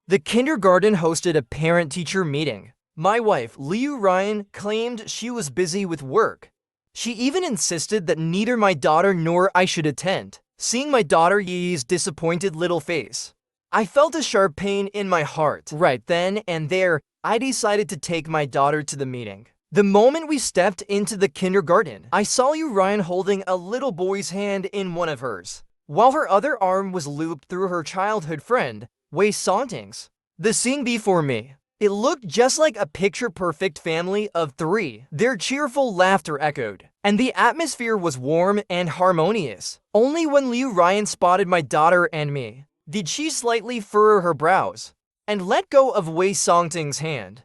The kindergarten hosted a parent-teacher meeting. My wife, Liu Ryan, claimed she was busy with work. She even insisted that neither my daughter nor I should attend. Seeing my daughter Yi's disappointed little face, I felt a sharp pain in my heart. Right then and there, I decided to take my daughter to the meeting. The moment we stepped into the kindergarten, I saw Liu Ryan holding a little boy's hand in one of hers, while her other arm was looped through her childhood friend, Wei Santing's. The scene before me, it looked just like a picture-perfect family of three. Their cheerful laughter echoed, and the atmosphere was warm and harmonious. Only when Liu Ryan spotted my daughter and me did she slightly furrow her brows and let go of Wei Songting's hand.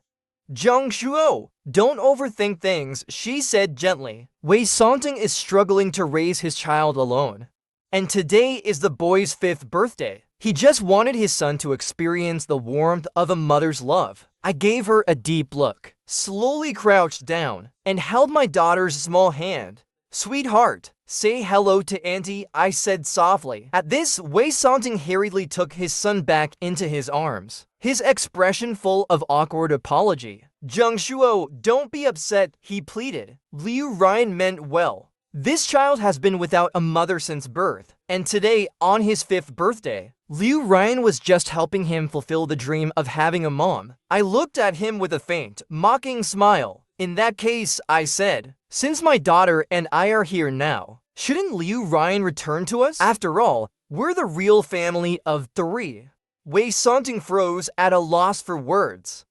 "Zhang Shuo, don't overthink things," she said gently. Wei Songting is struggling to raise his child alone, and today is the boy's 5th birthday. He just wanted his son to experience the warmth of a mother's love. I gave her a deep look, slowly crouched down, and held my daughter's small hand. "Sweetheart, say hello to Auntie," I said softly. At this, Wei Santing hurriedly took his son back into his arms, his expression full of awkward apology. "Zhang Shuo, don't be upset," he pleaded. Liu Ryan meant well. This child has been without a mother since birth, and today, on his 5th birthday, Liu Ryan was just helping him fulfill the dream of having a mom. I looked at him with a faint, mocking smile. "In that case," I said, "since my daughter and I are here now, shouldn't Liu Ryan return to us? After all, we're the real family of three." Wei Santing froze at a loss for words.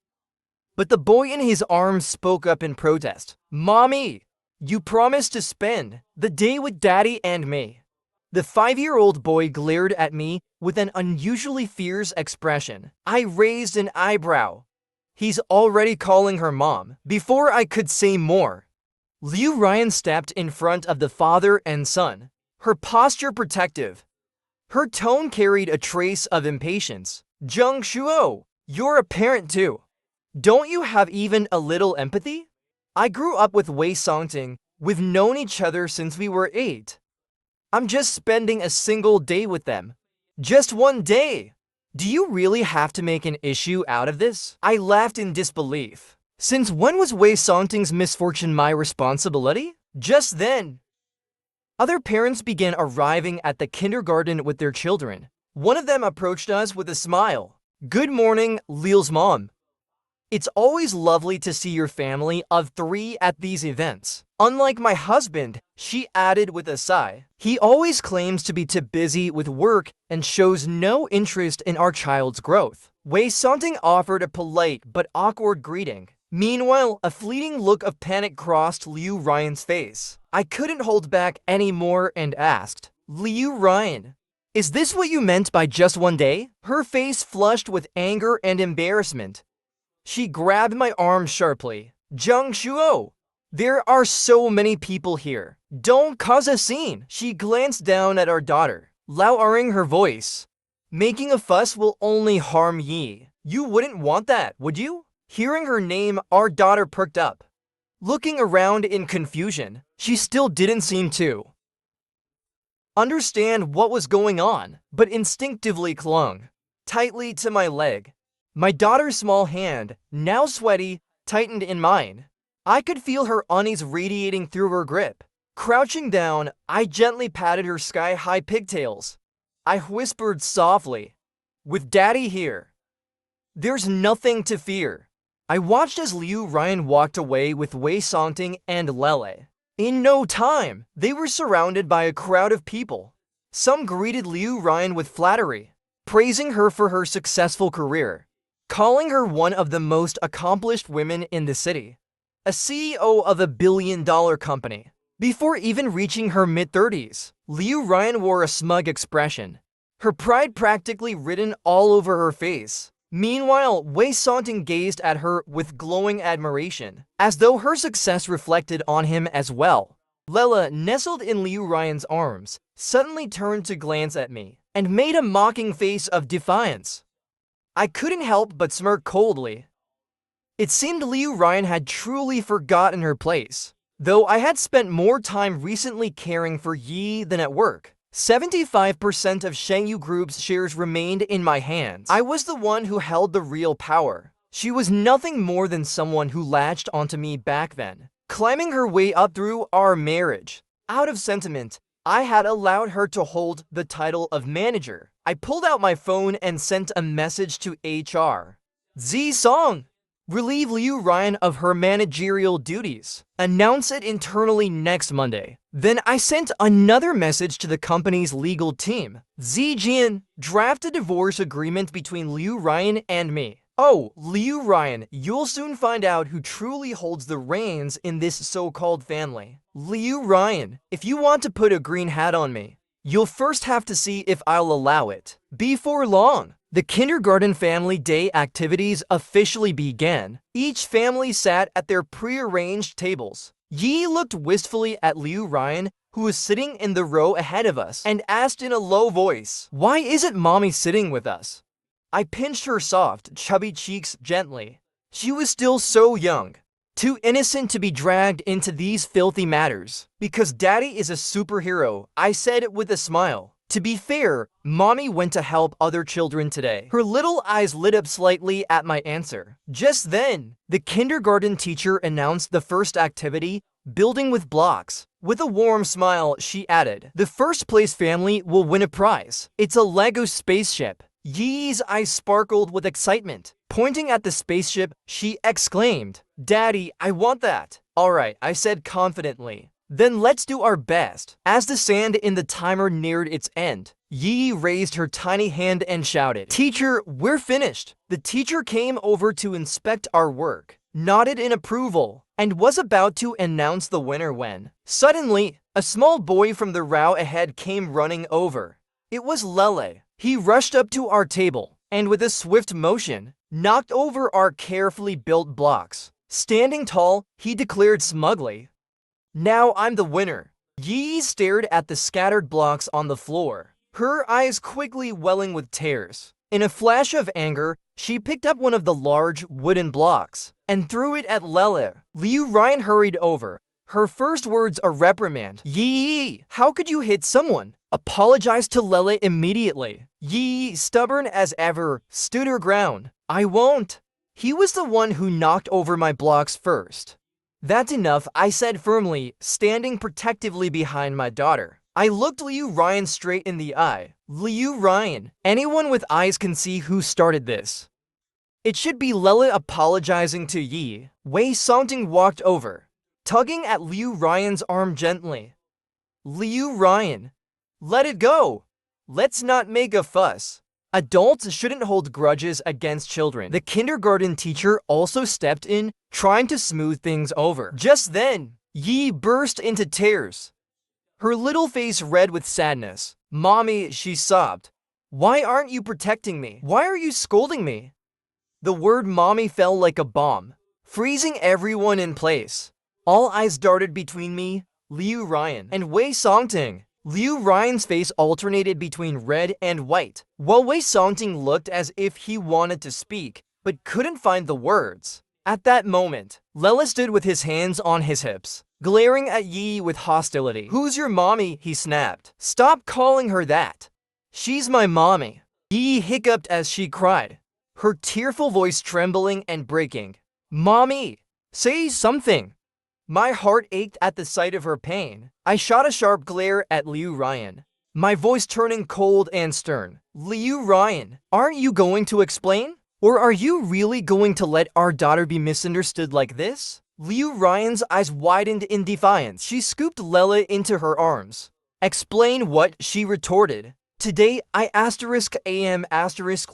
But the boy in his arms spoke up in protest. "Mommy, you promised to spend the day with Daddy and me." The 5-year-old boy glared at me with an unusually fierce expression. I raised an eyebrow. He's already calling her mom. Before I could say more, Liu Ryan stepped in front of the father and son, her posture protective. Her tone carried a trace of impatience. "Zhang Shuo, you're a parent too. Don't you have even a little empathy? I grew up with Wei Songting. We've known each other since we were 8. I'm just spending a single day with them. Just one day. Do you really have to make an issue out of this?" I laughed in disbelief. Since when was Wei Songting's misfortune my responsibility? Just then, other parents began arriving at the kindergarten with their children. One of them approached us with a smile. "Good morning, Liu's mom. It's always lovely to see your family of 3 at these events. Unlike my husband," she added with a sigh. "He always claims to be too busy with work and shows no interest in our child's growth." Wei Santing offered a polite but awkward greeting. Meanwhile, a fleeting look of panic crossed Liu Ryan's face. I couldn't hold back anymore and asked, "Liu Ryan, is this what you meant by just one day?" Her face flushed with anger and embarrassment. She grabbed my arm sharply. "Zhang Shuo, there are so many people here. Don't cause a scene." She glanced down at our daughter, lowering her voice. "Making a fuss will only harm Yi. You wouldn't want that, would you?" Hearing her name, our daughter perked up. Looking around in confusion, she still didn't seem to understand what was going on, but instinctively clung tightly to my leg. My daughter's small hand, now sweaty, tightened in mine. I could feel her unease radiating through her grip. Crouching down, I gently patted her sky-high pigtails. I whispered softly, "With Daddy here, there's nothing to fear." I watched as Liu Ryan walked away with Wei Songting and Lele. In no time, they were surrounded by a crowd of people. Some greeted Liu Ryan with flattery, praising her for her successful career, calling her one of the most accomplished women in the city, a CEO of a billion-dollar company. Before even reaching her mid-30s, Liu Ryan wore a smug expression, her pride practically written all over her face. Meanwhile, Wei Santing gazed at her with glowing admiration, as though her success reflected on him as well. Lela, nestled in Liu Ryan's arms, suddenly turned to glance at me and made a mocking face of defiance. I couldn't help but smirk coldly. It seemed Liu Ryan had truly forgotten her place. Though I had spent more time recently caring for Yi than at work, 75% of Shengyu Group's shares remained in my hands. I was the one who held the real power. She was nothing more than someone who latched onto me back then, climbing her way up through our marriage. Out of sentiment, I had allowed her to hold the title of manager. I pulled out my phone and sent a message to HR. Z Song, relieve Liu Ryan of her managerial duties. Announce it internally next Monday. Then I sent another message to the company's legal team. Z Jian, draft a divorce agreement between Liu Ryan and me. Oh, Liu Ryan, you'll soon find out who truly holds the reins in this so-called family. Liu Ryan, if you want to put a green hat on me, you'll first have to see if I'll allow it. Before long, the kindergarten family day activities officially began. Each family sat at their prearranged tables. Yi looked wistfully at Liu Ryan, who was sitting in the row ahead of us, and asked in a low voice, "Why isn't mommy sitting with us?" I pinched her soft, chubby cheeks gently. She was still so young, too innocent to be dragged into these filthy matters. Because daddy is a superhero, I said with a smile. To be fair, mommy went to help other children today. Her little eyes lit up slightly at my answer. Just then, the kindergarten teacher announced the first activity, building with blocks. With a warm smile, she added, "The first place family will win a prize. It's a Lego spaceship." Yi's eyes sparkled with excitement. Pointing at the spaceship, she exclaimed, "Daddy, I want that." "All right," I said confidently. "Then let's do our best." As the sand in the timer neared its end, Yi raised her tiny hand and shouted, "Teacher, we're finished." The teacher came over to inspect our work, nodded in approval, and was about to announce the winner when, suddenly, a small boy from the row ahead came running over. It was Lele. He rushed up to our table, and with a swift motion, knocked over our carefully built blocks. Standing tall, he declared smugly, "Now I'm the winner." Yi stared at the scattered blocks on the floor, her eyes quickly welling with tears. In a flash of anger, she picked up one of the large wooden blocks and threw it at Lele. Liu Ryan hurried over, her first words a reprimand. "Yi, how could you hit someone?" Apologize to Lele immediately. Yi, stubborn as ever, stood her ground. "I won't." He was the one who knocked over my blocks first. "That's enough," I said firmly, standing protectively behind my daughter. I looked Liu Ryan straight in the eye. "Liu Ryan, anyone with eyes can see who started this. It should be Lele apologizing to Yi." Wei Songting walked over, tugging at Liu Ryan's arm gently. "Liu Ryan, let it go. Let's not make a fuss. Adults shouldn't hold grudges against children." The kindergarten teacher also stepped in, trying to smooth things over. Just then, Yi burst into tears, her little face red with sadness. "Mommy," she sobbed. "Why aren't you protecting me? Why are you scolding me?" The word mommy fell like a bomb, freezing everyone in place. All eyes darted between me, Liu Ryan, and Wei Songting. Liu Ryan's face alternated between red and white, while Wei Songting looked as if he wanted to speak, but couldn't find the words. At that moment, Lele stood with his hands on his hips, glaring at Yi with hostility. "Who's your mommy?" he snapped. "Stop calling her that. She's my mommy." Yi hiccuped as she cried, her tearful voice trembling and breaking. "Mommy, say something." My heart ached at the sight of her pain. I shot a sharp glare at Liu Ryan, my voice turning cold and stern. "Liu Ryan, aren't you going to explain? Or are you really going to let our daughter be misunderstood like this?" Liu Ryan's eyes widened in defiance. She scooped Lele into her arms. "Explain what?" she retorted. "Today, I am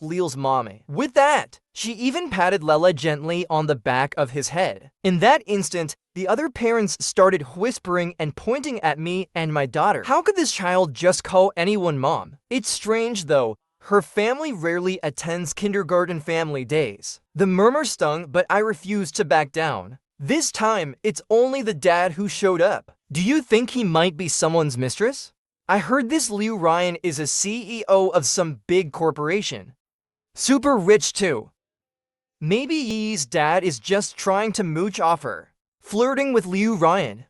Leo's mommy." With that, she even patted Lele gently on the back of his head. In that instant, the other parents started whispering and pointing at me and my daughter. How could this child just call anyone mom? It's strange though, her family rarely attends kindergarten family days. The murmur stung, but I refused to back down. This time, it's only the dad who showed up. "Do you think he might be someone's mistress? I heard this Liu Ryan is a CEO of some big corporation. Super rich too. Maybe Yi's dad is just trying to mooch off her, flirting with Liu Ryan,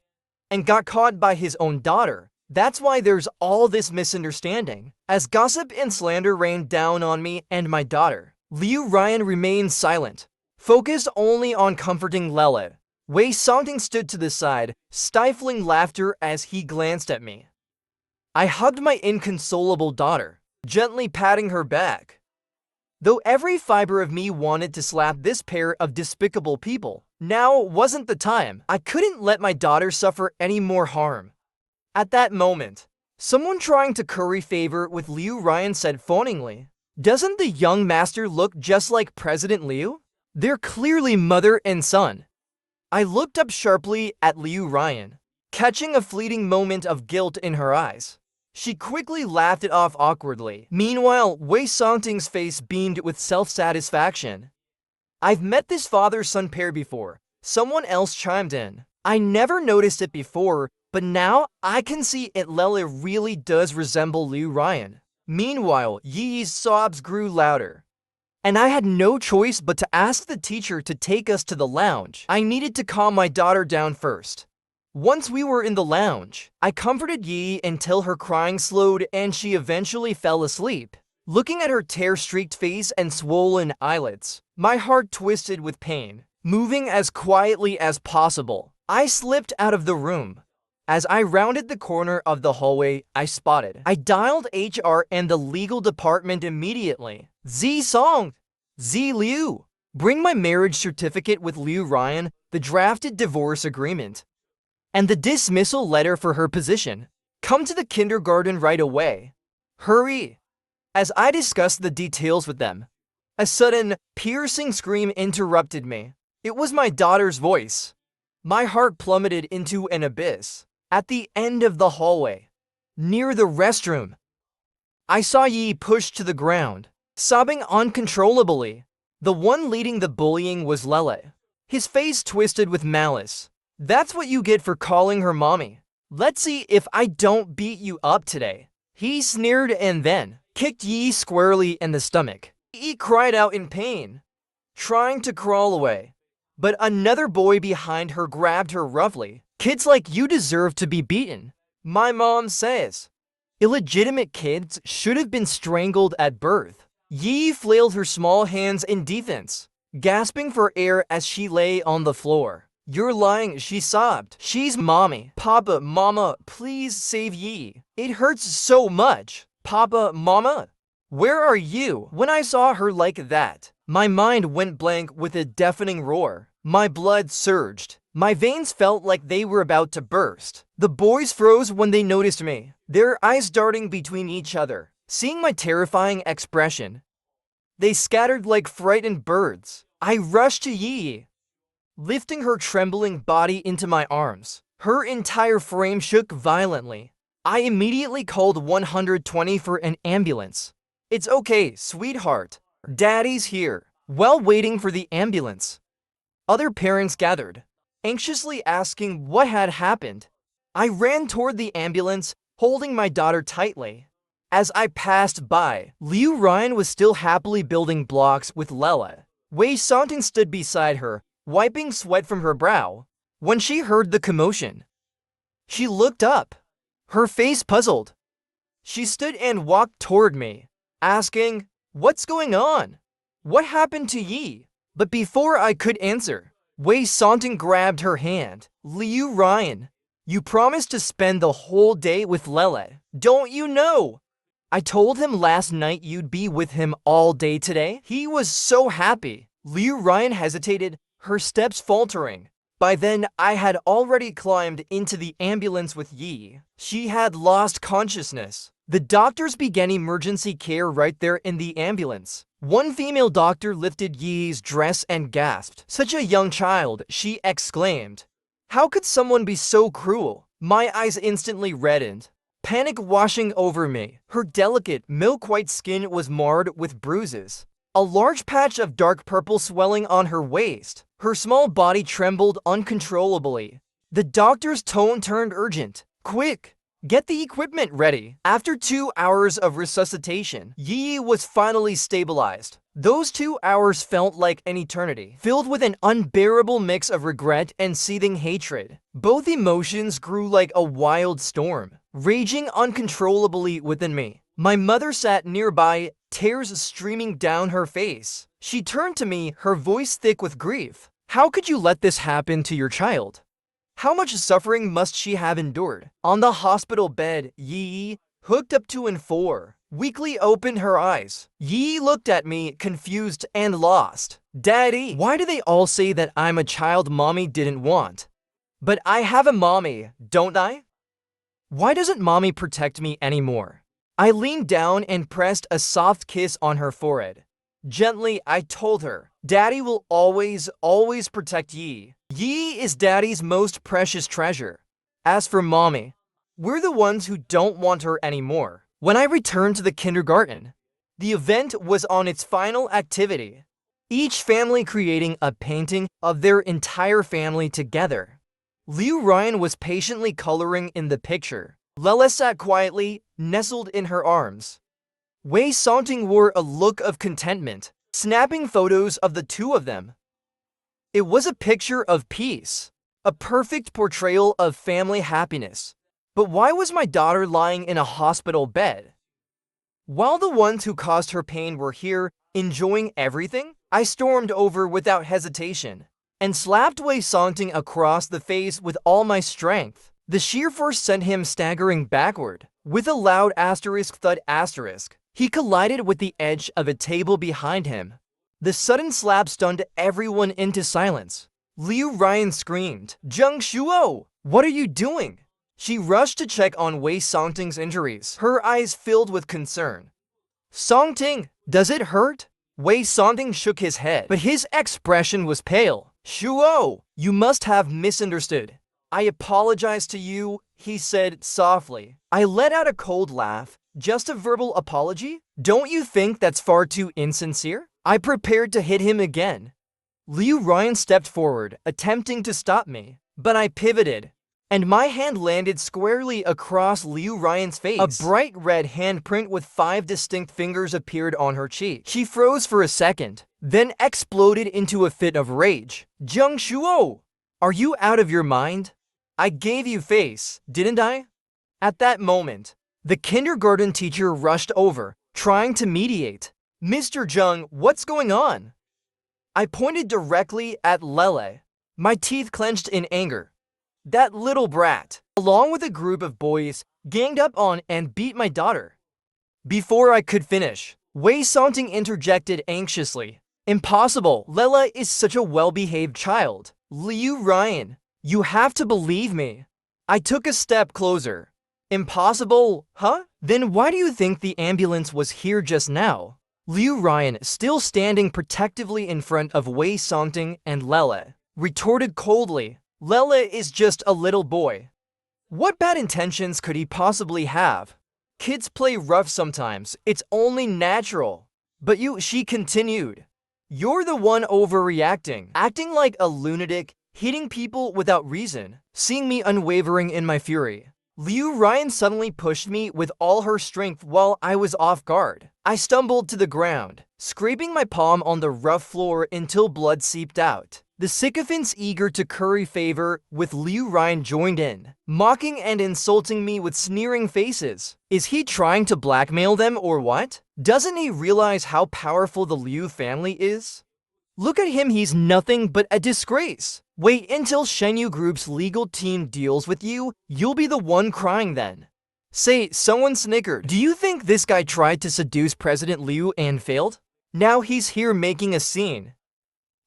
and got caught by his own daughter." That's why there's all this misunderstanding. As gossip and slander rained down on me and my daughter, Liu Ryan remained silent, focused only on comforting Lele. Wei Songting stood to the side, stifling laughter as he glanced at me. I hugged my inconsolable daughter, gently patting her back. Though every fiber of me wanted to slap this pair of despicable people, now wasn't the time. I couldn't let my daughter suffer any more harm. At that moment, someone trying to curry favor with Liu Ryan said fawningly, "Doesn't the young master look just like President Liu? They're clearly mother and son." I looked up sharply at Liu Ryan, catching a fleeting moment of guilt in her eyes. She quickly laughed it off awkwardly. Meanwhile, Wei Songting's face beamed with self-satisfaction. "I've met this father-son pair before," someone else chimed in. "I never noticed it before, but now I can see it. Lele really does resemble Liu Ryan." Meanwhile, Yi's sobs grew louder, and I had no choice but to ask the teacher to take us to the lounge. I needed to calm my daughter down first. Once we were in the lounge, I comforted Yi until her crying slowed and she eventually fell asleep. Looking at her tear-streaked face and swollen eyelids, my heart twisted with pain. Moving as quietly as possible, I slipped out of the room. As I rounded the corner of the hallway, I dialed HR and the legal department immediately. "Z Song! Z Liu! Bring my marriage certificate with Liu Ryan, the drafted divorce agreement, and the dismissal letter for her position. Come to the kindergarten right away. Hurry!" As I discussed the details with them, a sudden, piercing scream interrupted me. It was my daughter's voice. My heart plummeted into an abyss. At the end of the hallway, near the restroom, I saw Yi pushed to the ground, sobbing uncontrollably. The one leading the bullying was Lele, his face twisted with malice. "That's what you get for calling her mommy. Let's see if I don't beat you up today," he sneered and then kicked Yi squarely in the stomach. Yi cried out in pain, trying to crawl away, but another boy behind her grabbed her roughly. "Kids like you deserve to be beaten. My mom says illegitimate kids should have been strangled at birth." Yi flailed her small hands in defense, gasping for air as she lay on the floor. "You're lying," she sobbed. "She's mommy. Papa, mama, please save Yi. It hurts so much. Papa, mama, where are you?" When I saw her like that, my mind went blank with a deafening roar. My blood surged. My veins felt like they were about to burst. The boys froze when they noticed me, their eyes darting between each other. Seeing my terrifying expression, they scattered like frightened birds. I rushed to Yi, lifting her trembling body into my arms. Her entire frame shook violently. I immediately called 120 for an ambulance. "It's okay, sweetheart. Daddy's here." While waiting for the ambulance, other parents gathered, anxiously asking what had happened. I ran toward the ambulance, holding my daughter tightly. As I passed by, Liu Ryan was still happily building blocks with Lele. Wei Songting stood beside her, wiping sweat from her brow. When she heard the commotion, she looked up, her face puzzled. She stood and walked toward me, asking, "What's going on? What happened to Yi?" But before I could answer, Wei Songting grabbed her hand. "Liu Ryan, you promised to spend the whole day with Lele, don't you know? I told him last night you'd be with him all day today. He was so happy." Liu Ryan hesitated, her steps faltering. By then, I had already climbed into the ambulance with Yi. She had lost consciousness. The doctors began emergency care right there in the ambulance. One female doctor lifted Yi's dress and gasped. "Such a young child," she exclaimed. "How could someone be so cruel?" My eyes instantly reddened, panic washing over me. Her delicate, milk-white skin was marred with bruises, a large patch of dark purple swelling on her waist. Her small body trembled uncontrollably. The doctor's tone turned urgent. "Quick, Get the equipment ready. After 2 hours of resuscitation, Yi was finally stabilized. Those 2 hours felt like an eternity, filled with an unbearable mix of regret and seething hatred. Both emotions grew like a wild storm, raging uncontrollably within me. My mother sat nearby, tears streaming down her face. She turned to me, her voice thick with grief. How could you let this happen to your child? How much suffering must she have endured? On the hospital bed, Yi, hooked up to and 4, weakly opened her eyes. Yi looked at me, confused and lost. Daddy, why do they all say that I'm a child mommy didn't want? But I have a mommy, don't I? Why doesn't mommy protect me anymore? I leaned down and pressed a soft kiss on her forehead. Gently, I told her, Daddy will always protect Yi. Yi is Daddy's most precious treasure. As for Mommy, we're the ones who don't want her anymore. When I returned to the kindergarten, the event was on its final activity, each family creating a painting of their entire family together. Liu Ryan was patiently coloring in the picture. Lela sat quietly, nestled in her arms. Wei Songting wore a look of contentment, snapping photos of the two of them. It was a picture of peace, a perfect portrayal of family happiness. But why was my daughter lying in a hospital bed? While the ones who caused her pain were here, enjoying everything, I stormed over without hesitation and slapped Wei Songting across the face with all my strength. The sheer force sent him staggering backward. With a loud asterisk thud asterisk, he collided with the edge of a table behind him. The sudden slap stunned everyone into silence. Liu Ryan screamed, Zheng Shuo, what are you doing? She rushed to check on Wei Songting's injuries, her eyes filled with concern. Songting, does it hurt? Wei Songting shook his head, but his expression was pale. Shuo, you must have misunderstood. I apologize to you, he said softly. I let out a cold laugh. Just a verbal apology? Don't you think that's far too insincere? I prepared to hit him again. Liu Ryan stepped forward, attempting to stop me, but I pivoted, and my hand landed squarely across Liu Ryan's face. A bright red handprint with 5 distinct fingers appeared on her cheek. She froze for a second, then exploded into a fit of rage. Zheng Shuo, are you out of your mind? I gave you face, didn't I? At that moment, the kindergarten teacher rushed over, trying to mediate. Mr. Zheng, what's going on? I pointed directly at Lele, my teeth clenched in anger. That little brat, along with a group of boys, ganged up on and beat my daughter. Before I could finish, Wei Songting interjected anxiously. Impossible, Lele is such a well-behaved child. Liu Ryan, you have to believe me. I took a step closer. Impossible, huh? Then why do you think the ambulance was here just now? Liu Ryan, still standing protectively in front of Wei Songting and Lele, retorted coldly. Lele is just a little boy. What bad intentions could he possibly have? Kids play rough sometimes, it's only natural. But she continued. You're the one overreacting, acting like a lunatic, hitting people without reason, seeing me unwavering in my fury. Liu Ryan suddenly pushed me with all her strength while I was off guard. I stumbled to the ground, scraping my palm on the rough floor until blood seeped out. The sycophants eager to curry favor with Liu Ryan joined in, mocking and insulting me with sneering faces. Is he trying to blackmail them or what? Doesn't he realize how powerful the Liu family is? Look at him, he's nothing but a disgrace. Wait until Shenyu Group's legal team deals with you, you'll be the one crying then. Say, someone snickered. Do you think this guy tried to seduce President Liu and failed? Now he's here making a scene.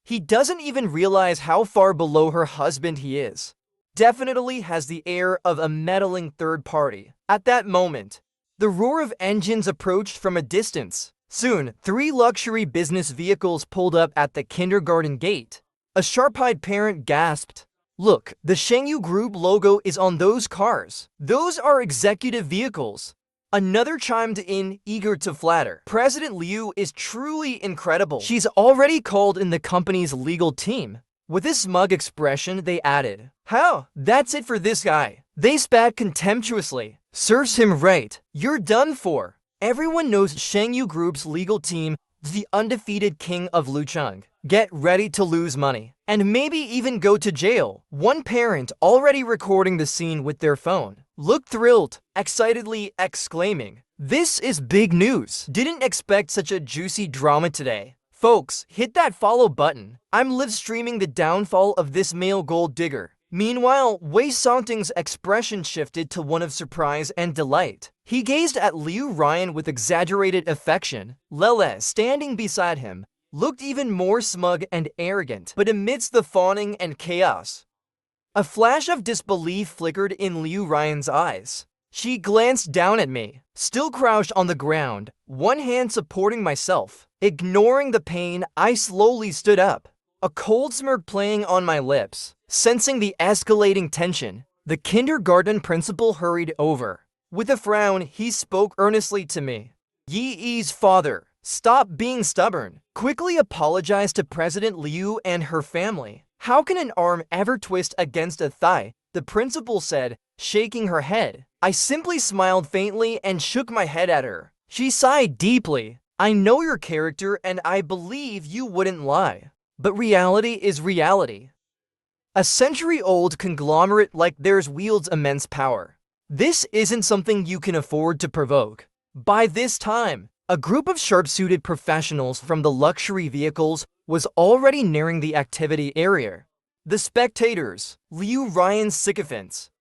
He doesn't even realize how far below her husband he is. Definitely has the air of a meddling third party. At that moment, the roar of engines approached from a distance. Soon, 3 luxury business vehicles pulled up at the kindergarten gate. A sharp-eyed parent gasped. Look, the Shenyu Group logo is on those cars. Those are executive vehicles. Another chimed in, eager to flatter. President Liu is truly incredible. She's already called in the company's legal team. With a smug expression, they added, How? That's it for this guy. They spat contemptuously. Serves him right. You're done for. Everyone knows Shangyu Group's legal team is the undefeated king of Lucheng. Get ready to lose money. And maybe even go to jail. One parent, already recording the scene with their phone, looked thrilled, excitedly exclaiming, "This is big news. Didn't expect such a juicy drama today." Folks, hit that follow button. I'm live streaming the downfall of this male gold digger. Meanwhile, Wei Songting's expression shifted to one of surprise and delight. He gazed at Liu Ryan with exaggerated affection. Lele, standing beside him, looked even more smug and arrogant, but amidst the fawning and chaos, a flash of disbelief flickered in Liu Ryan's eyes. She glanced down at me, still crouched on the ground, one hand supporting myself. Ignoring the pain, I slowly stood up, a cold smirk playing on my lips. Sensing the escalating tension, the kindergarten principal hurried over. With a frown, he spoke earnestly to me. Yi Yi's father, stop being stubborn. Quickly apologize to President Liu and her family. How can an arm ever twist against a thigh? The principal said, shaking her head. I simply smiled faintly and shook my head at her. She sighed deeply. I know your character and I believe you wouldn't lie. But reality is reality. A century-old conglomerate like theirs wields immense power. This isn't something you can afford to provoke. By this time, a group of sharp-suited professionals from the luxury vehicles was already nearing the activity area. The spectators, Liu Ryan's sycophants,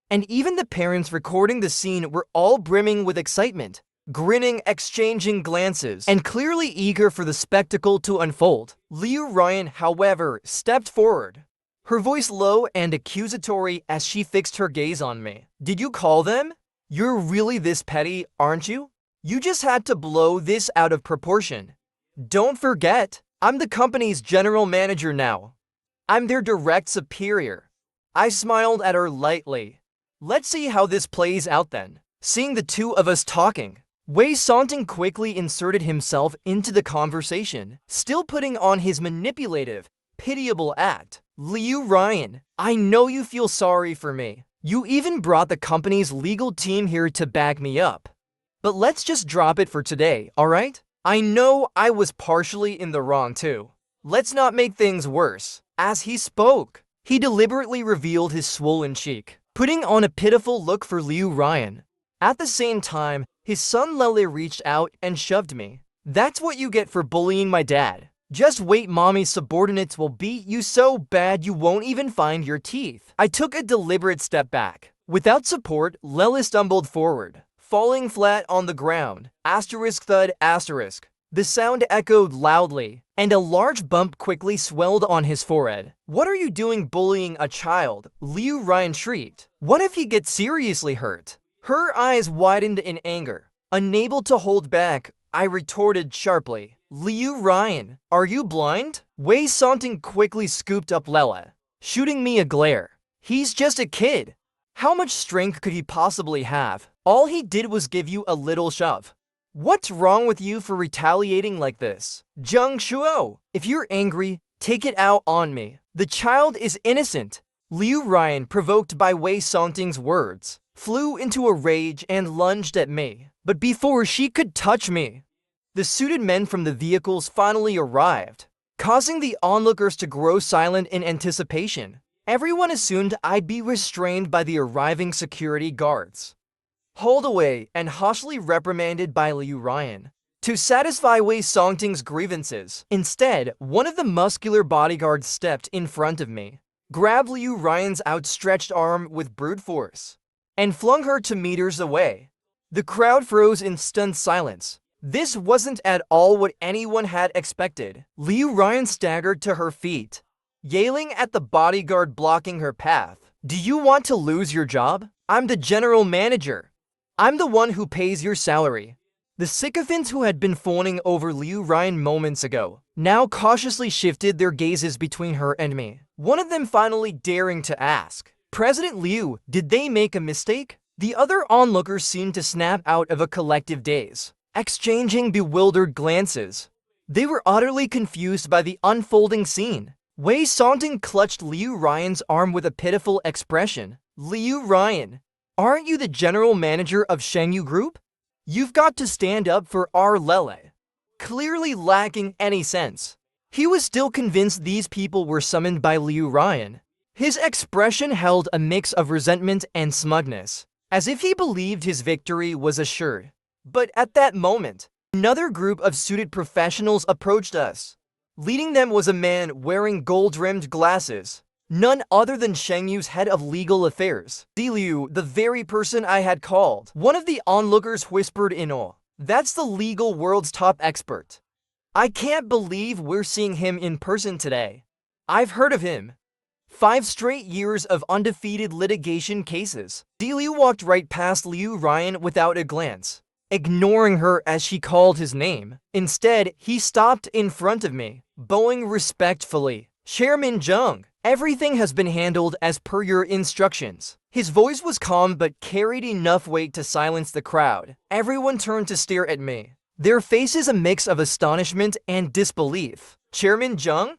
and even the parents recording the scene were all brimming with excitement, grinning, exchanging glances, and clearly eager for the spectacle to unfold. Liu Ryan, however, stepped forward, her voice low and accusatory as she fixed her gaze on me. Did you call them? You're really this petty, aren't you? You just had to blow this out of proportion. Don't forget, I'm the company's general manager now. I'm their direct superior. I smiled at her lightly. Let's see how this plays out then. Seeing the two of us talking, Wei Songting quickly inserted himself into the conversation, still putting on his manipulative, pitiable act. Liu Ryan, I know you feel sorry for me. You even brought the company's legal team here to back me up. But let's just drop it for today, alright? I know I was partially in the wrong too. Let's not make things worse. As he spoke, he deliberately revealed his swollen cheek, putting on a pitiful look for Liu Ryan. At the same time, his son Lele reached out and shoved me. That's what you get for bullying my dad. Just wait, mommy's subordinates will beat you so bad you won't even find your teeth. I took a deliberate step back. Without support, Lele stumbled forward, falling flat on the ground. Asterisk thud asterisk. The sound echoed loudly, and a large bump quickly swelled on his forehead. What are you doing bullying a child? Liu Ryan shrieked. What if he gets seriously hurt? Her eyes widened in anger. Unable to hold back, I retorted sharply. Liu Ryan, are you blind? Wei Songting quickly scooped up Lele, shooting me a glare. He's just a kid. How much strength could he possibly have? All he did was give you a little shove. What's wrong with you for retaliating like this? Zheng Shuo, if you're angry, take it out on me. The child is innocent. Liu Ryan, provoked by Wei Songting's words, flew into a rage and lunged at me. But before she could touch me, the suited men from the vehicles finally arrived, causing the onlookers to grow silent in anticipation. Everyone assumed I'd be restrained by the arriving security guards, hauled away and harshly reprimanded by Liu Ryan to satisfy Wei Songting's grievances. Instead, one of the muscular bodyguards stepped in front of me, grabbed Liu Ryan's outstretched arm with brute force, and flung her 2 meters away. The crowd froze in stunned silence. This wasn't at all what anyone had expected. Liu Ryan staggered to her feet, yelling at the bodyguard blocking her path. Do you want to lose your job? I'm the general manager. I'm the one who pays your salary. The sycophants who had been fawning over Liu Ryan moments ago now cautiously shifted their gazes between her and me. One of them finally daring to ask, President Liu, did they make a mistake? The other onlookers seemed to snap out of a collective daze, exchanging bewildered glances. They were utterly confused by the unfolding scene. Wei Songting clutched Liu Ryan's arm with a pitiful expression. Liu Ryan, aren't you the general manager of Shengyu Group? You've got to stand up for our Lele. Clearly lacking any sense. He was still convinced these people were summoned by Liu Ryan. His expression held a mix of resentment and smugness, as if he believed his victory was assured. But at that moment, another group of suited professionals approached us. Leading them was a man wearing gold-rimmed glasses, none other than Shengyu's head of legal affairs, Liu, the very person I had called. One of the onlookers whispered in awe, "That's the legal world's top expert. I can't believe we're seeing him in person today. I've heard of him. 5 straight years of undefeated litigation cases." Liu walked right past Liu Ryan without a glance, ignoring her as she called his name. Instead, he stopped in front of me, bowing respectfully. "Chairman Zheng, everything has been handled as per your instructions." His voice was calm but carried enough weight to silence the crowd. Everyone turned to stare at me, their faces a mix of astonishment and disbelief. "Chairman Zheng?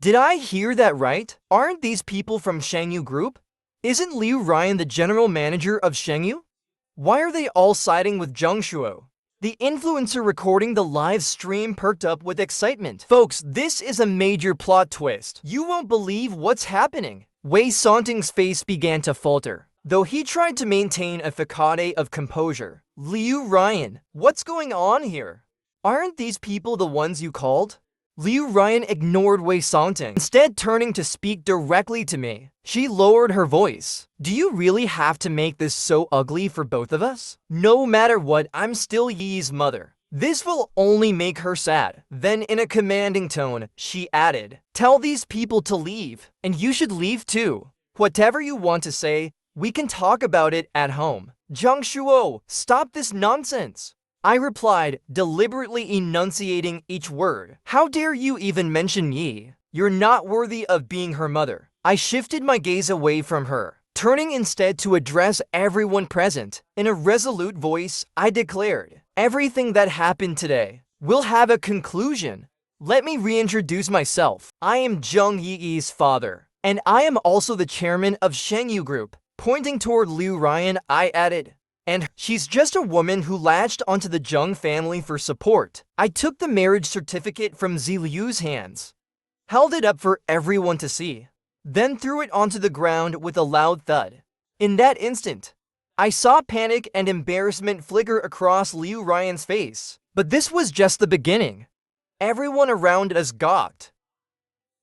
Did I hear that right? Aren't these people from Shengyu Group? Isn't Liu Ryan the general manager of Shengyu? Why are they all siding with Zheng Shuo?" The influencer recording the live stream perked up with excitement. "Folks, this is a major plot twist. You won't believe what's happening." Wei Santing's face began to falter, though he tried to maintain a facade of composure. "Liu Ryan, what's going on here? Aren't these people the ones you called?" Liu Ryan ignored Wei Santing, instead turning to speak directly to me. She lowered her voice. "Do you really have to make this so ugly for both of us? No matter what, I'm still Yi's mother. This will only make her sad." Then in a commanding tone, she added, "Tell these people to leave, and you should leave too. Whatever you want to say, we can talk about it at home." "Zheng Shuo, stop this nonsense," I replied, deliberately enunciating each word. "How dare you even mention Yi? You're not worthy of being her mother." I shifted my gaze away from her, turning instead to address everyone present. In a resolute voice, I declared, "Everything that happened today will have a conclusion. Let me reintroduce myself. I am Zheng Yi's father, and I am also the chairman of Shengyu Group." Pointing toward Liu Ryan, I added, "And she's just a woman who latched onto the Zheng family for support." I took the marriage certificate from Liu's hands, held it up for everyone to see, then threw it onto the ground with a loud thud. In that instant, I saw panic and embarrassment flicker across Liu Ryan's face. But this was just the beginning. Everyone around us gawked,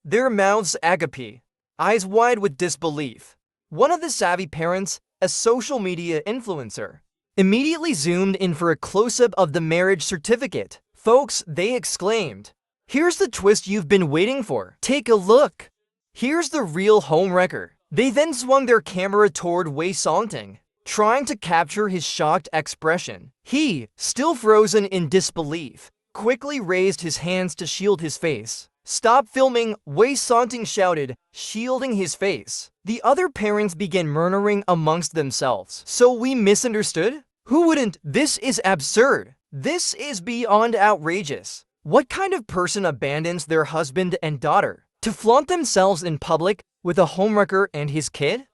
their mouths agape, eyes wide with disbelief. One of the savvy parents, a social media influencer, immediately zoomed in for a close-up of the marriage certificate. "Folks," they exclaimed, "here's the twist you've been waiting for. Take a look. Here's the real homewrecker." They then swung their camera toward Wei Santing, trying to capture his shocked expression. He, still frozen in disbelief, quickly raised his hands to shield his face. "Stop filming," Wei Santing shouted, shielding his face. The other parents began murmuring amongst themselves. "So we misunderstood? Who wouldn't? This is absurd. This is beyond outrageous. What kind of person abandons their husband and daughter to flaunt themselves in public with a homewrecker and his kid?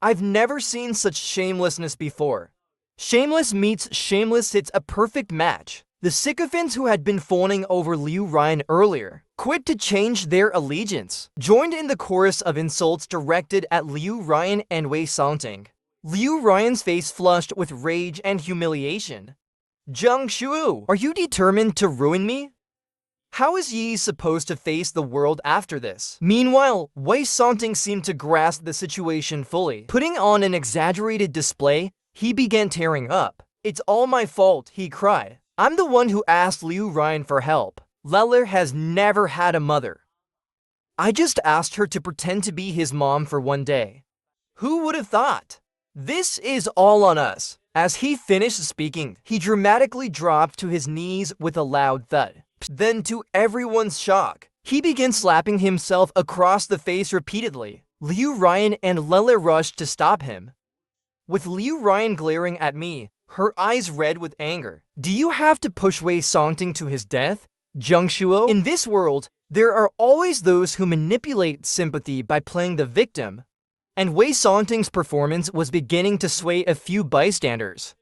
I've never seen such shamelessness before." Shameless meets shameless, it's a perfect match. The sycophants who had been fawning over Liu Ryan earlier quit to change their allegiance, joined in the chorus of insults directed at Liu Ryan and Wei Santing. Liu Ryan's face flushed with rage and humiliation. "Zheng Shuo, are you determined to ruin me? How is Yi supposed to face the world after this?" Meanwhile, Wei Santing seemed to grasp the situation fully. Putting on an exaggerated display, he began tearing up. "It's all my fault," he cried. "I'm the one who asked Liu Ryan for help. Lele has never had a mother. I just asked her to pretend to be his mom for one day. Who would have thought? This is all on us." As he finished speaking, he dramatically dropped to his knees with a loud thud. Then, to everyone's shock, he began slapping himself across the face repeatedly. Liu Ryan and Lele rushed to stop him, with Liu Ryan glaring at me, her eyes red with anger. "Do you have to push Wei Santing to his death, Zheng Shuo? In this world, there are always those who manipulate sympathy by playing the victim. and Wei Songting's performance was beginning to sway a few bystanders.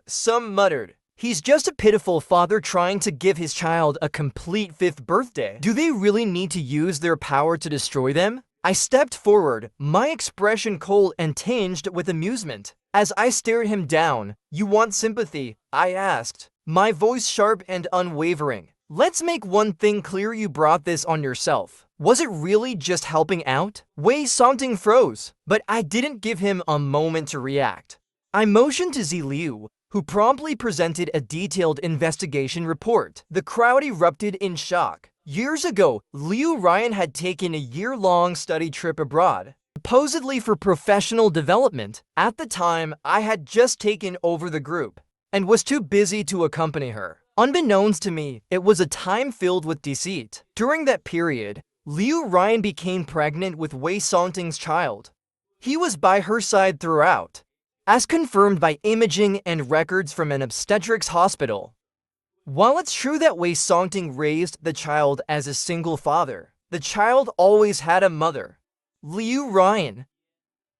Some muttered, "He's just a pitiful father trying to give his child a complete 5th birthday. Do they really need to use their power to destroy them?" I stepped forward, my expression cold and tinged with amusement. As I stared him down, "You want sympathy?" I asked, my voice sharp and unwavering. "Let's make one thing clear, you brought this on yourself. Was it really just helping out?" Wei Songting froze, but I didn't give him a moment to react. I motioned to Zi Liu, who promptly presented a detailed investigation report. The crowd erupted in shock. Years ago, Liu Ryan had taken a year-long study trip abroad, supposedly for professional development. At the time, I had just taken over the group and was too busy to accompany her. Unbeknownst to me, it was a time filled with deceit. During that period, Liu Ryan became pregnant with Wei Songting's child. He was by her side throughout, as confirmed by imaging and records from an obstetrics hospital. While it's true that Wei Songting raised the child as a single father, the child always had a mother, Liu Ryan.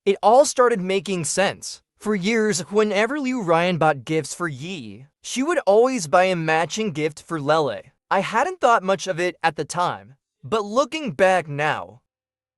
It all started making sense. For years, whenever Liu Ryan bought gifts for Yi, she would always buy a matching gift for Lele. I hadn't thought much of it at the time, but looking back now,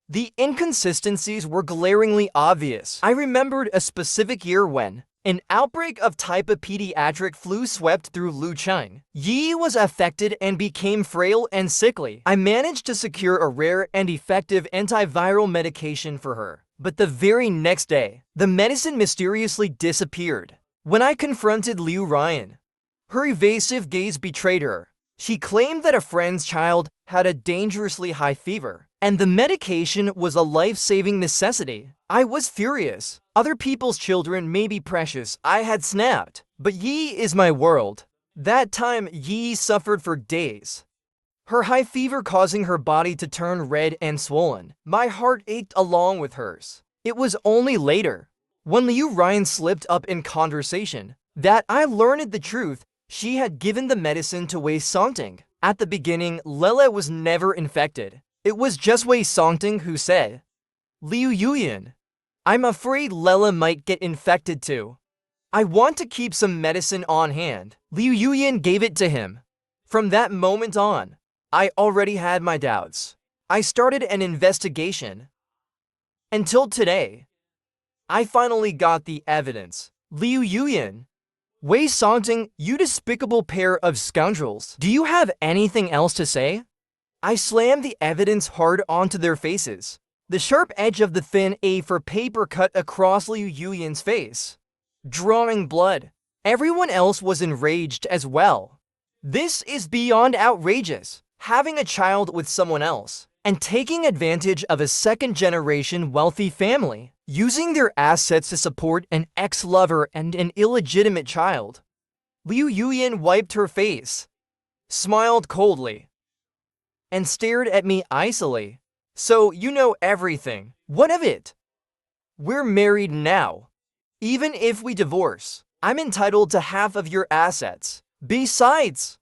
the inconsistencies were glaringly obvious. I remembered a specific year when an outbreak of type of pediatric flu swept through Lucheng. Yi was affected and became frail and sickly. I managed to secure a rare and effective antiviral medication for her. But the very next day, the medicine mysteriously disappeared. When I confronted Liu Ryan, her evasive gaze betrayed her. She claimed that a friend's child had a dangerously high fever, and the medication was a life-saving necessity. I was furious. Other people's children may be precious, I had snapped, but Yi is my world. That time, Yi suffered for days, her high fever causing her body to turn red and swollen. My heart ached along with hers. It was only later, when Liu Ryan slipped up in conversation, that I learned the truth. She had given the medicine to Wei Songting. At the beginning, Lele was never infected. It was just Wei Songting who said, "Liu Yuyan, I'm afraid Lele might get infected too. I want to keep some medicine on hand." Liu Yuyan gave it to him. From that moment on, I already had my doubts. I started an investigation. Until today, I finally got the evidence. Liu Yuyan, Wei Songting, you despicable pair of scoundrels. Do you have anything else to say? I slammed the evidence hard onto their faces. The sharp edge of the thin A4 paper cut across Liu Yuyan's face, drawing blood. Everyone else was enraged as well. This is beyond outrageous. Having a child with someone else and taking advantage of a second-generation wealthy family, using their assets to support an ex-lover and an illegitimate child. Liu Yuyan wiped her face, smiled coldly, and stared at me icily. "So you know everything. What of it? We're married now. Even if we divorce, I'm entitled to half of your assets. Besides,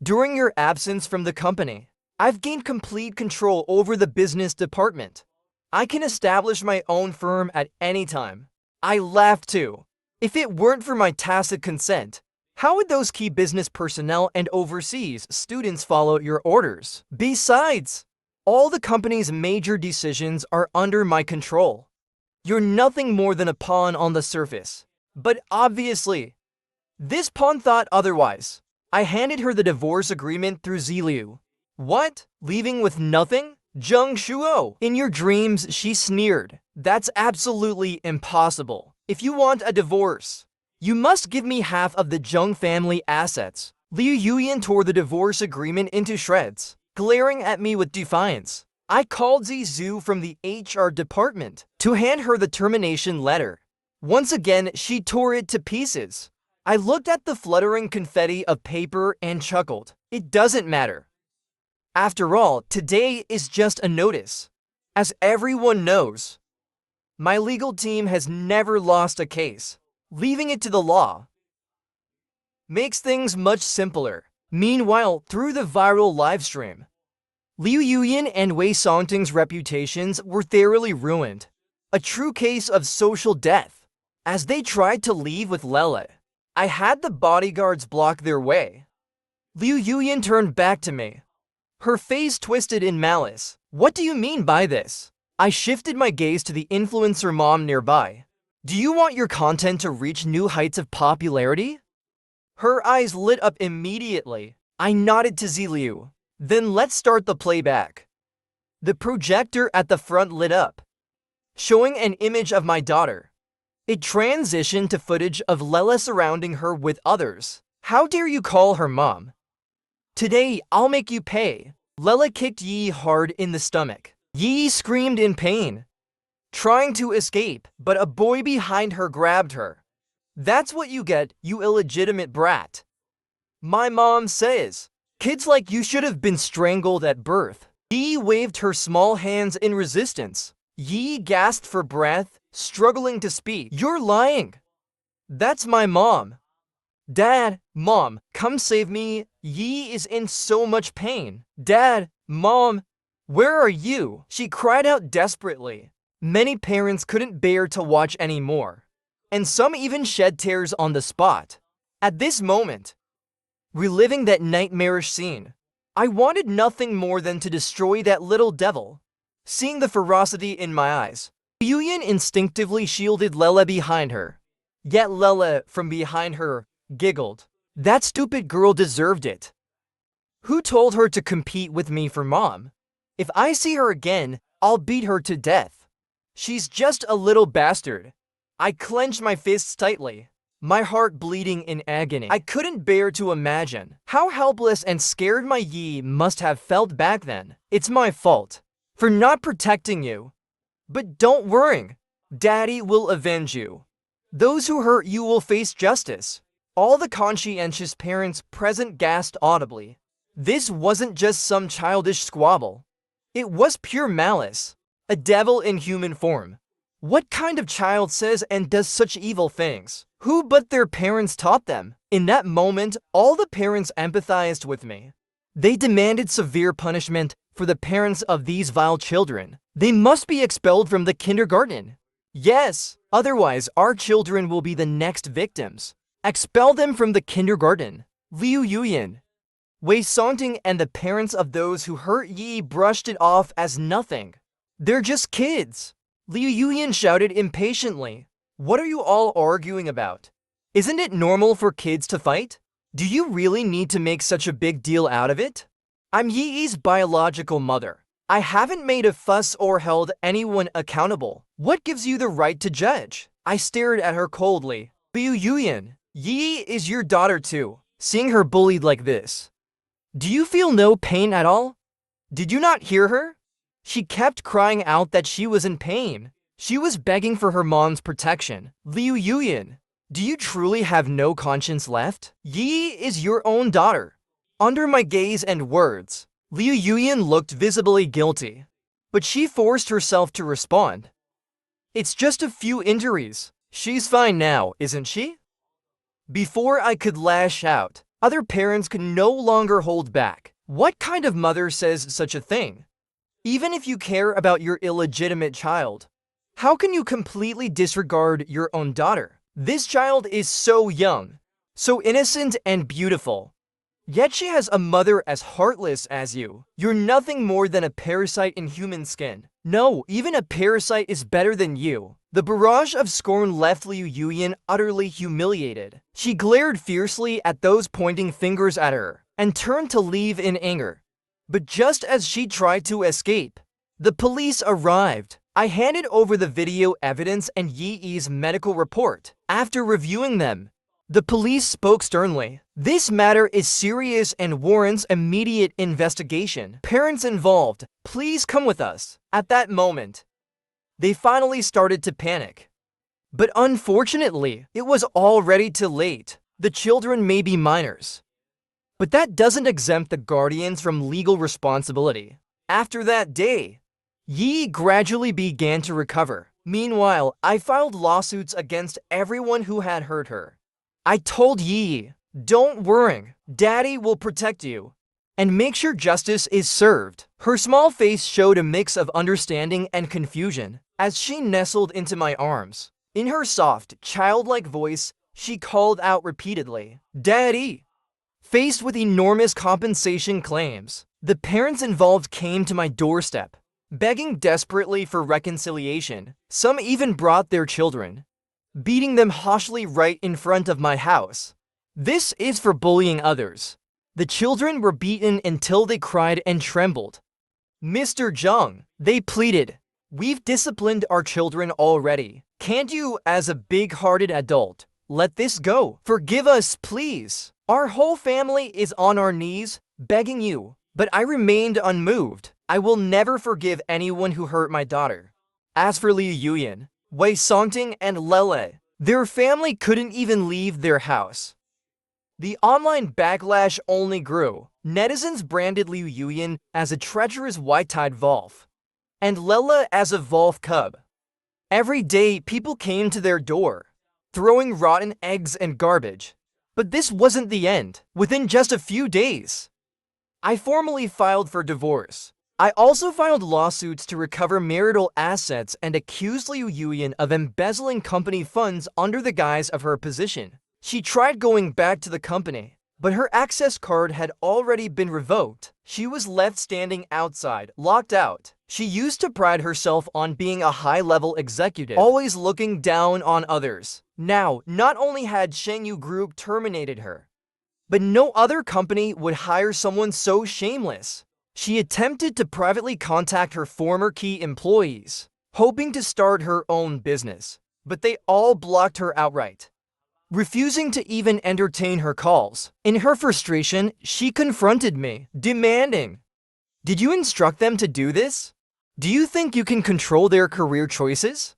during your absence from the company, I've gained complete control over the business department. I can establish my own firm at any time." I laughed too. If it weren't for my tacit consent, how would those key business personnel and overseas students follow your orders? Besides, all the company's major decisions are under my control. You're nothing more than a pawn on the surface. But obviously, this pawn thought otherwise. I handed her the divorce agreement through Ziliu. "What? Leaving with nothing? Zheng Shuo." In your dreams, she sneered. "That's absolutely impossible. If you want a divorce, you must give me half of the Zheng family assets." Liu Yuyan tore the divorce agreement into shreds, glaring at me with defiance. I called Zhu from the HR department to hand her the termination letter. Once again, she tore it to pieces. I looked at the fluttering confetti of paper and chuckled. It doesn't matter. After all, today is just a notice. As everyone knows, my legal team has never lost a case. Leaving it to the law makes things much simpler. Meanwhile, through the viral livestream, Liu Yuyan and Wei Songting's reputations were thoroughly ruined. A true case of social death. As they tried to leave with Lela, I had the bodyguards block their way. Liu Yuyan turned back to me, her face twisted in malice. What do you mean by this? I shifted my gaze to the influencer mom nearby. Do you want your content to reach new heights of popularity? Her eyes lit up immediately. I nodded to Ziliu. Then let's start the playback. The projector at the front lit up, showing an image of my daughter. It transitioned to footage of Lela surrounding her with others. How dare you call her mom? Today, I'll make you pay. Lela kicked Yi hard in the stomach. Yi screamed in pain, trying to escape, but a boy behind her grabbed her. That's what you get, you illegitimate brat. My mom says, kids like you should have been strangled at birth. Yi waved her small hands in resistance. Yi gasped for breath, struggling to speak. You're lying. That's my mom. Dad, Mom, come save me. Yi is in so much pain. Dad, Mom, where are you? She cried out desperately. Many parents couldn't bear to watch anymore, and some even shed tears on the spot. At this moment, reliving that nightmarish scene, I wanted nothing more than to destroy that little devil. Seeing the ferocity in my eyes, Yuyan instinctively shielded Lela behind her. Yet Lela, from behind her, giggled. That stupid girl deserved it. Who told her to compete with me for mom? If I see her again, I'll beat her to death. She's just a little bastard. I clenched my fists tightly, my heart bleeding in agony. I couldn't bear to imagine how helpless and scared my Yi must have felt back then. It's my fault for not protecting you. But don't worry, Daddy will avenge you. Those who hurt you will face justice. All the conscientious parents present gasped audibly. This wasn't just some childish squabble. It was pure malice. A devil in human form. What kind of child says and does such evil things? Who but their parents taught them? In that moment, all the parents empathized with me. They demanded severe punishment for the parents of these vile children. They must be expelled from the kindergarten. Yes, otherwise our children will be the next victims. Expel them from the kindergarten. Liu Yuyan, Wei Sonting, and the parents of those who hurt Yi brushed it off as nothing. They're just kids. Liu Yuyan shouted impatiently. What are you all arguing about? Isn't it normal for kids to fight? Do you really need to make such a big deal out of it? I'm Yi's biological mother. I haven't made a fuss or held anyone accountable. What gives you the right to judge? I stared at her coldly. Liu Yuyan, Yi is your daughter too. Seeing her bullied like this, do you feel no pain at all? Did you not hear her? She kept crying out that she was in pain. She was begging for her mom's protection. Liu Yuyan, do you truly have no conscience left? Yi is your own daughter. Under my gaze and words, Liu Yuyan looked visibly guilty, but she forced herself to respond. It's just a few injuries. She's fine now, isn't she? Before I could lash out, other parents could no longer hold back. What kind of mother says such a thing? Even if you care about your illegitimate child, how can you completely disregard your own daughter? This child is so young, so innocent and beautiful. Yet she has a mother as heartless as you. You're nothing more than a parasite in human skin. No, even a parasite is better than you. The barrage of scorn left Liu Yuyan utterly humiliated. She glared fiercely at those pointing fingers at her and turned to leave in anger. But just as she tried to escape, the police arrived. I handed over the video evidence and Yi's medical report. After reviewing them, the police spoke sternly. This matter is serious and warrants immediate investigation. Parents involved, please come with us. At that moment, they finally started to panic. But unfortunately, it was already too late. The children may be minors, but that doesn't exempt the guardians from legal responsibility. After that day, Yi gradually began to recover. Meanwhile, I filed lawsuits against everyone who had hurt her. I told Yi, don't worry, Daddy will protect you. and make sure justice is served. Her small face showed a mix of understanding and confusion as she nestled into my arms. In her soft, childlike voice, she called out repeatedly, "Daddy!" Faced with enormous compensation claims, the parents involved came to my doorstep, begging desperately for reconciliation. Some even brought their children, beating them harshly right in front of my house. This is for bullying others. The children were beaten until they cried and trembled. "Mr. Jung," they pleaded, "we've disciplined our children already. Can't you, as a big-hearted adult, let this go? Forgive us, please. Our whole family is on our knees, begging you." But I remained unmoved. I will never forgive anyone who hurt my daughter. As for Liu Yuyan, Wei Songting, and Lele, their family couldn't even leave their house. The online backlash only grew. Netizens branded Liu Yuyan as a treacherous white-eyed Wolf, and Lele as a Wolf cub. Every day, people came to their door, throwing rotten eggs and garbage. But this wasn't the end. Within just a few days, I formally filed for divorce. I also filed lawsuits to recover marital assets and accused Liu Yuyan of embezzling company funds under the guise of her position. She tried going back to the company, but her access card had already been revoked. She was left standing outside, locked out. She used to pride herself on being a high-level executive, always looking down on others. Now, not only had Shengyu Group terminated her, but no other company would hire someone so shameless. She attempted to privately contact her former key employees, hoping to start her own business, but they all blocked her outright, refusing to even entertain her calls. In her frustration, she confronted me, demanding, "Did you instruct them to do this? Do you think you can control their career choices?"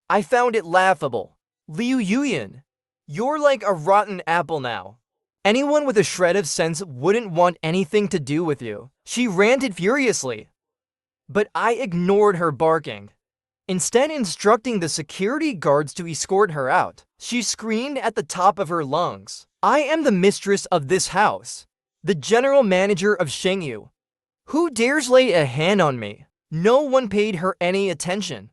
I found it laughable. "Liu Yuyan, you're like a rotten apple now. Anyone with a shred of sense wouldn't want anything to do with you." She ranted furiously, but I ignored her barking, instead instructing the security guards to escort her out. She screamed at the top of her lungs, "I am the mistress of this house, the general manager of Shengyu. Who dares lay a hand on me?" No one paid her any attention.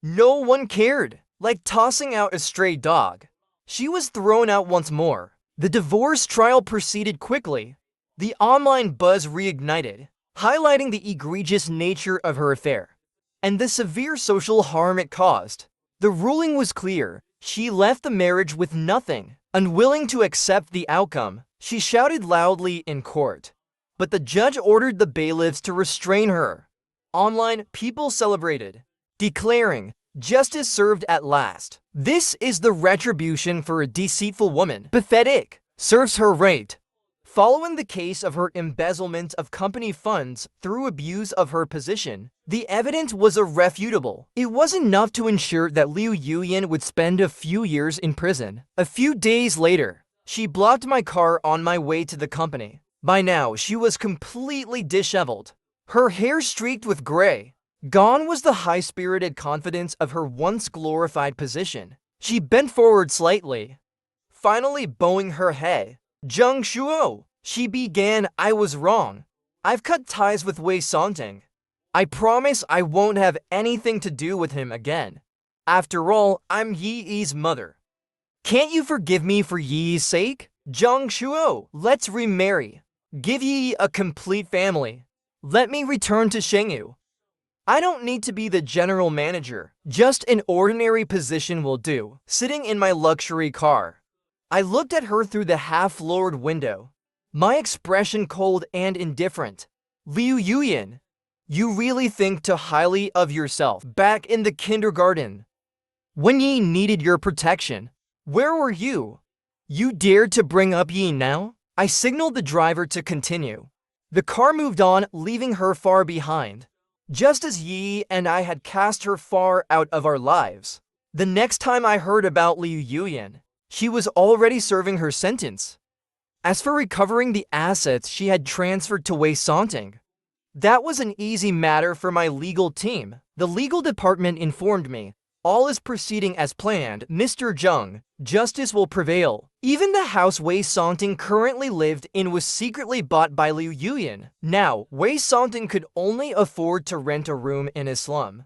No one cared. Like tossing out a stray dog, she was thrown out once more. The divorce trial proceeded quickly. The online buzz reignited, highlighting the egregious nature of her affair and the severe social harm it caused. The ruling was clear. She left the marriage with nothing. Unwilling to accept the outcome, she shouted loudly in court, but the judge ordered the bailiffs to restrain her. Online, people celebrated, declaring, "Justice served at last." This is the retribution for a deceitful woman. Pathetic. Serves her right. Following the case of her embezzlement of company funds through abuse of her position, the evidence was irrefutable. It was enough to ensure that Liu Yuyan would spend a few years in prison. A few days later, she blocked my car on my way to the company. By now, she was completely disheveled, her hair streaked with gray. Gone was the high-spirited confidence of her once glorified position. She bent forward slightly, finally bowing her head. "Zheng Shuo," she began, "I was wrong. I've cut ties with Wei Songting. I promise I won't have anything to do with him again. After all, I'm Yi Yi's mother. Can't you forgive me for Yi's sake? Zheng Shuo, let's remarry. Give Yi a complete family. Let me return to Shengyu. I don't need to be the general manager. Just an ordinary position will do." Sitting in my luxury car, I looked at her through the half-lowered window, my expression cold and indifferent. "Liu Yuyan, you really think too highly of yourself. Back in the kindergarten, when Yi needed your protection, where were you? You dared to bring up Yi now?" I signaled the driver to continue. The car moved on, leaving her far behind, just as Yi and I had cast her far out of our lives. The next time I heard about Liu Yuyan, she was already serving her sentence. As for recovering the assets she had transferred to Wei Songting, that was an easy matter for my legal team. The legal department informed me All is proceeding as planned, Mr. Zheng. Justice will prevail. Even the house Wei Santing currently lived in was secretly bought by Liu Yuyan. Now, Wei Santing could only afford to rent a room in a slum.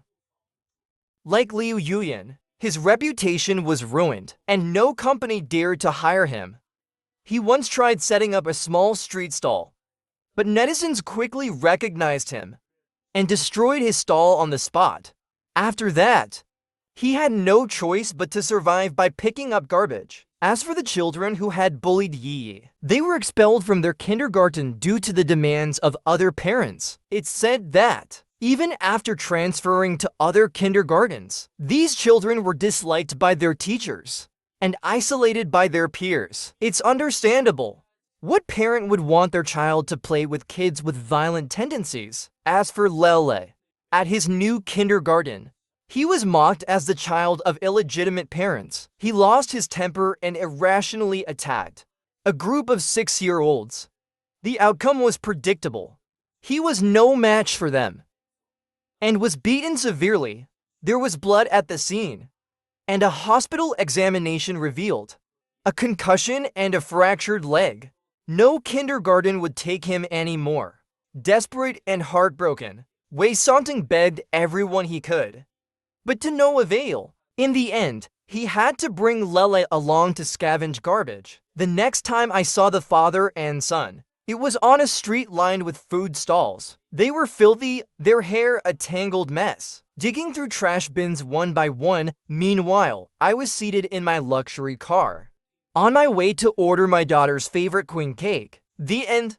Like Liu Yuyan, his reputation was ruined, and no company dared to hire him. He once tried setting up a small street stall, but netizens quickly recognized him and destroyed his stall on the spot. After that, he had no choice but to survive by picking up garbage. As for the children who had bullied Yi, they were expelled from their kindergarten due to the demands of other parents. It's said that, even after transferring to other kindergartens, these children were disliked by their teachers and isolated by their peers. It's understandable. What parent would want their child to play with kids with violent tendencies? As for Lele, at his new kindergarten, he was mocked as the child of illegitimate parents. He lost his temper and irrationally attacked a group of 6-year-olds. The outcome was predictable. He was no match for them and was beaten severely. There was blood at the scene, and a hospital examination revealed a concussion and a fractured leg. No kindergarten would take him anymore. Desperate and heartbroken, Wei Santing begged everyone he could, but to no avail. In the end, he had to bring Lele along to scavenge garbage. The next time I saw the father and son, it was on a street lined with food stalls. They were filthy, their hair a tangled mess, digging through trash bins one by one. Meanwhile, I was seated in my luxury car, on my way to order my daughter's favorite queen cake. The end.